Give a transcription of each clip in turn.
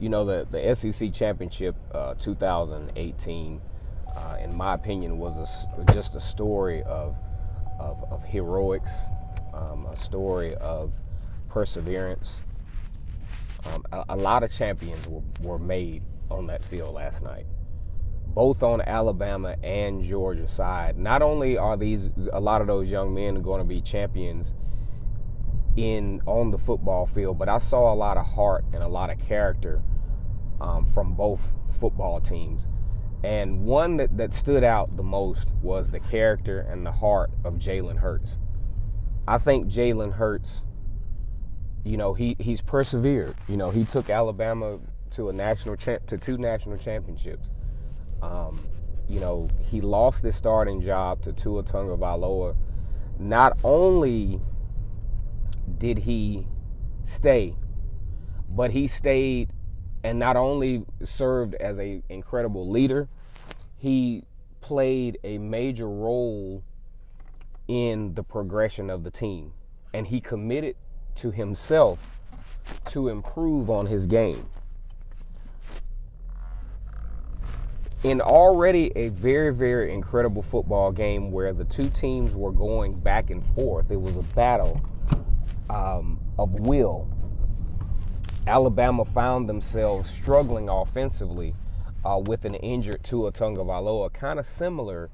the SEC championship 2018, in my opinion, was just a story of heroics, a story of perseverance. A lot of champions were made on that field last night, both on Alabama and Georgia side. Not only are a lot of those young men going to be champions on the football field, but I saw a lot of heart and a lot of character from both football teams. And one that stood out the most was the character and the heart of Jalen Hurts. I think Jalen Hurts, he's persevered. He took Alabama to two national championships. He lost his starting job to Tua Tagovailoa. Not only did he stay, but he stayed and not only served as an incredible leader, he played a major role in the progression of the team. And he committed to himself to improve on his game. In already a very, very incredible football game where the two teams were going back and forth, it was a battle of will. Alabama found themselves struggling offensively with an injured Tua Tagovailoa, kind of similar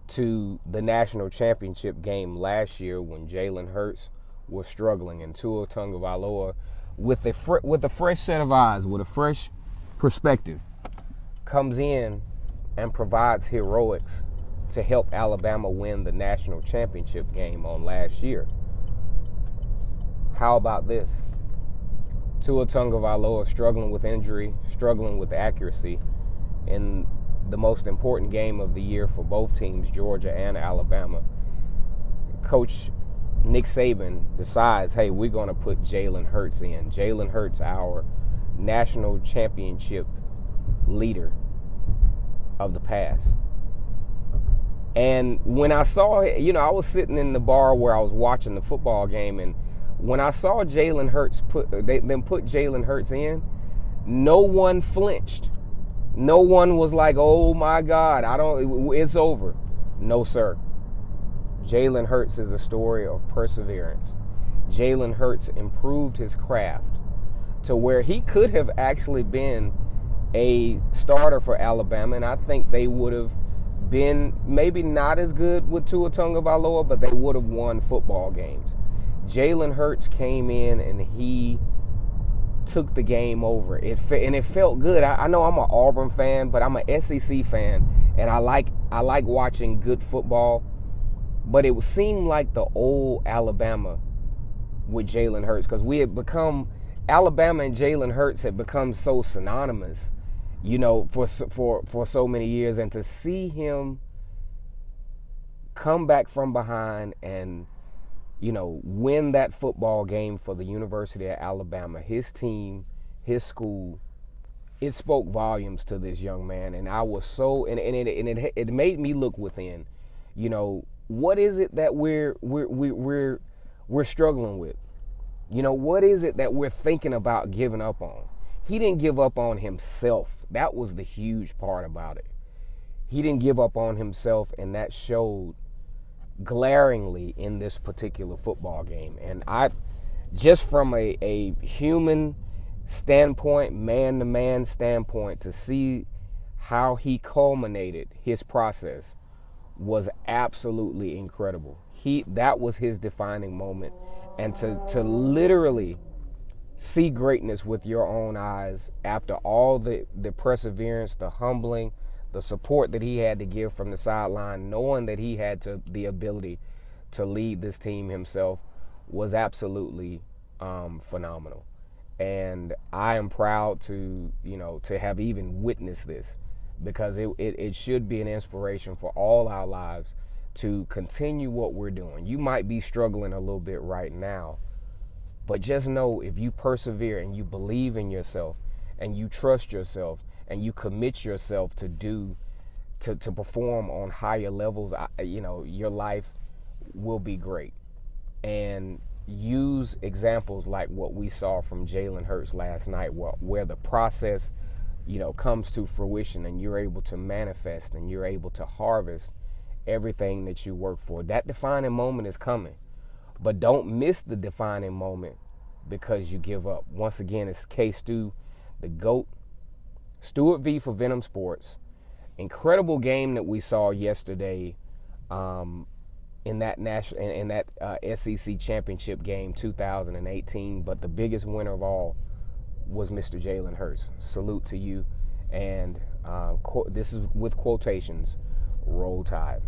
to the national championship game last year when Jalen Hurts was struggling, and Tua Tagovailoa, with a fresh set of eyes, with a fresh perspective, comes in and provides heroics to help Alabama win the national championship game on last year. How about this? Tua Tagovailoa struggling with injury, struggling with accuracy in the most important game of the year for both teams, Georgia and Alabama. Coach Nick Saban decides, hey, we're going to put Jalen Hurts in. Jalen Hurts, our national championship leader of the past. And when I saw it, I was sitting in the bar where I was watching the football game, and when I saw Jalen Hurts put Jalen Hurts in, no one flinched. No one was like, oh my God, it's over. No, sir. Jalen Hurts is a story of perseverance. Jalen Hurts improved his craft to where he could have actually been a starter for Alabama, and I think they would have been maybe not as good with Tua Tagovailoa, but they would have won football games. Jalen Hurts came in and he took the game over. It felt good. I know I'm an Auburn fan, but I'm an SEC fan, and I like watching good football. But it seemed like the old Alabama with Jalen Hurts, because Alabama and Jalen Hurts had become so synonymous, for so many years, and to see him come back from behind and win that football game for the University of Alabama, his team, his school, it spoke volumes to this young man. And I was so, and it made me look within, what is it that we're struggling with? What is it that we're thinking about giving up on? He didn't give up on himself. That was the huge part about it. He didn't give up on himself, and that showed glaringly in this particular football game. And just from a human standpoint, man-to-man standpoint, to see how he culminated his process was absolutely incredible. That was his defining moment. And to literally see greatness with your own eyes after all the perseverance, the humbling, the support that he had to give from the sideline, knowing that he had the ability to lead this team himself, was absolutely phenomenal. And I am proud to have even witnessed this, because it should be an inspiration for all our lives to continue what we're doing. You might be struggling a little bit right now, but just know, if you persevere and you believe in yourself and you trust yourself and you commit yourself to perform on higher levels, your life will be great. And use examples like what we saw from Jalen Hurts last night, where the process, comes to fruition and you're able to manifest and you're able to harvest everything that you work for. That defining moment is coming, but don't miss the defining moment because you give up. Once again, it's K-Stu, the GOAT, Stuart V for Venom Sports. Incredible game that we saw yesterday in that SEC championship game 2018, but the biggest winner of all was Mr. Jalen Hurts. Salute to you, and this is with quotations, Roll Tide.